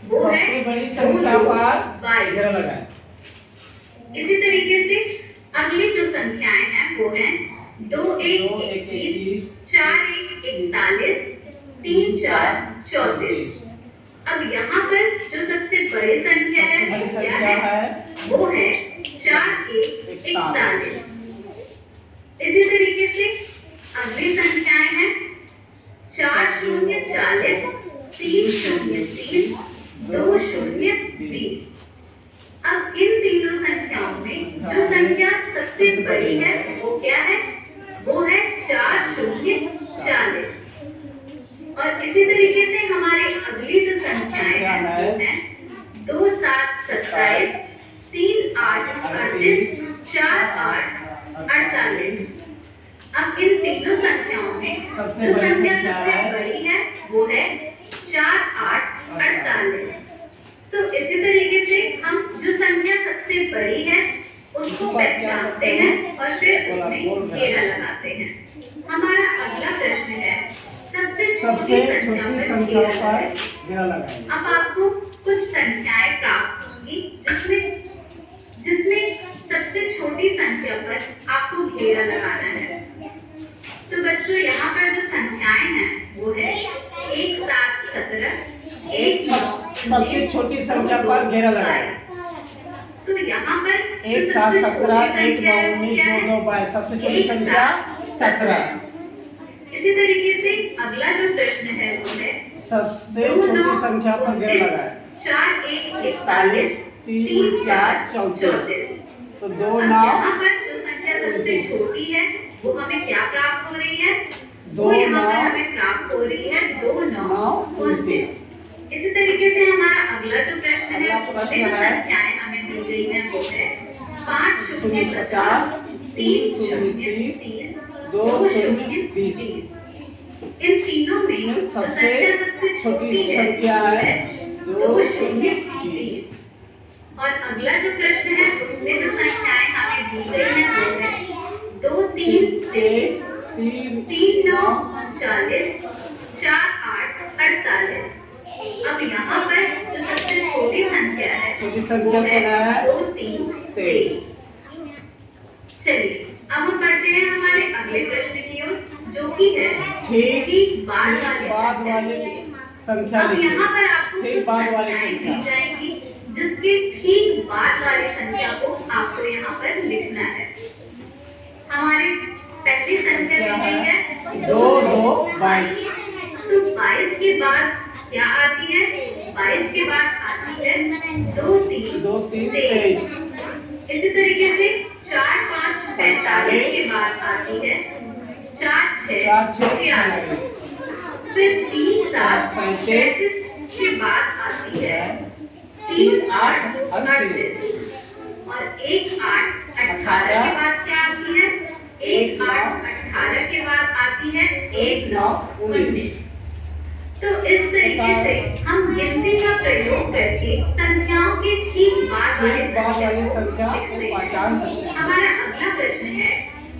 वो है सबसे बड़ी संख्या पर 22। घेरा लगाएं। इसी तरीके से अगली जो संख्याएं हैं वो हैं 2 1 21, 4 1 41, 3 4 34। अब यहाँ पर जो सबसे बड़ी संख्या है सबसे बड़ी क्या संख्या है? है वो है 4 1 41। इसी तरीके से अगली संख्याएं हैं 4 0 40, 3 0 30, 2 0 20। अब इन तीनों संख्याओं में जो संख्या सबसे बड़ी है वो क्या है? वो है 4 0 40। और इसी तरीके से हमारी अगली जो संख्याएं हैं वो हैं 2 7 27, 3 8 38, 4 8 48। अब इन तीनों संख्याओं में जो संख्या सबसे बड़ी है वो है 4 8 48। तो इसी तरीके से हम जो संख्या सबसे बड़ी है उसको पहचानते हैं और फिर उसमें घेरा लगाते हैं। हमारा अगला प्रश्न है सबसे छोटी संख्या पर घेरा लगाएं। अब आपको कुछ संख्याएं प्राप्त होंगी जिसमें सबसे छोटी संख्या पर आपको घेरा लगाना है। तो बच्चों यहाँ पर जो संख्याएं हैं वो है 1 7 17, 1 9 सबसे छोटी संख्या पर घेरा लगाएं। तो यहाँ पर 1 7 17, 1 9 19, 2 2 22। सबसे छोटी संख्या 17। इसी तरीके से अगला जो प्रश्न है वो है सबसे छोटी संख्या पर घेरा लगाएं। 4 1 41, 3 4 34। तो 2 9 यहाँ पर जो संख्या सबसे छोटी है वो हमें क्या प्राप्त हो रही है? 2 यहाँ पर 9 हमें प्राप्त हो रही है 2 9 29। इसी तरीके से हमारा अगला जो प्रश्न है उसमें जो संख्याएं हमें दी गई हैं वो है 5 0 50, 3 0 30, 2 0 20। इन तीनों में जो संख्या सबसे छोटी है वो है 2 0 20। और अगला जो प्रश्न है उसमें जो संख्याएं हमें दी गई हैं वो है 2 3 23, 3 9 39, 4 8 48। अब यहाँ पर जो सबसे छोटी संख्या है छोटी संख्या है 2 3 23। चलिए अब हम बढ़ते हैं हमारे अगले प्रश्न की ओर जो कि है ठीक बाद वाली संख्या। अब यहाँ पर आपको ठीक कुछ बाद वाली संख्याएं संख्या दी जाएंगी जिसके ठीक बाद वाली संख्या को आपको यहाँ पर लिखना है। हमारी पहली संख्या दी गई है 2 2 22। तो 22 के बाद क्या आती है? 22 के बाद आती है 2 3 23। इसी तरीके से 4 5 45 के बाद आती है 4 6 46। फिर 3 7 37 के बाद आती है 3 8 38। और 1 8 18 के बाद क्या आती है? 1 8 18 के बाद आती है 1 9 19। तो इस तरीके से हम गिनती का प्रयोग करके संख्याओं के ठीक बाद वाली संख्या को पहचान सकते हैं। हमारा अगला प्रश्न है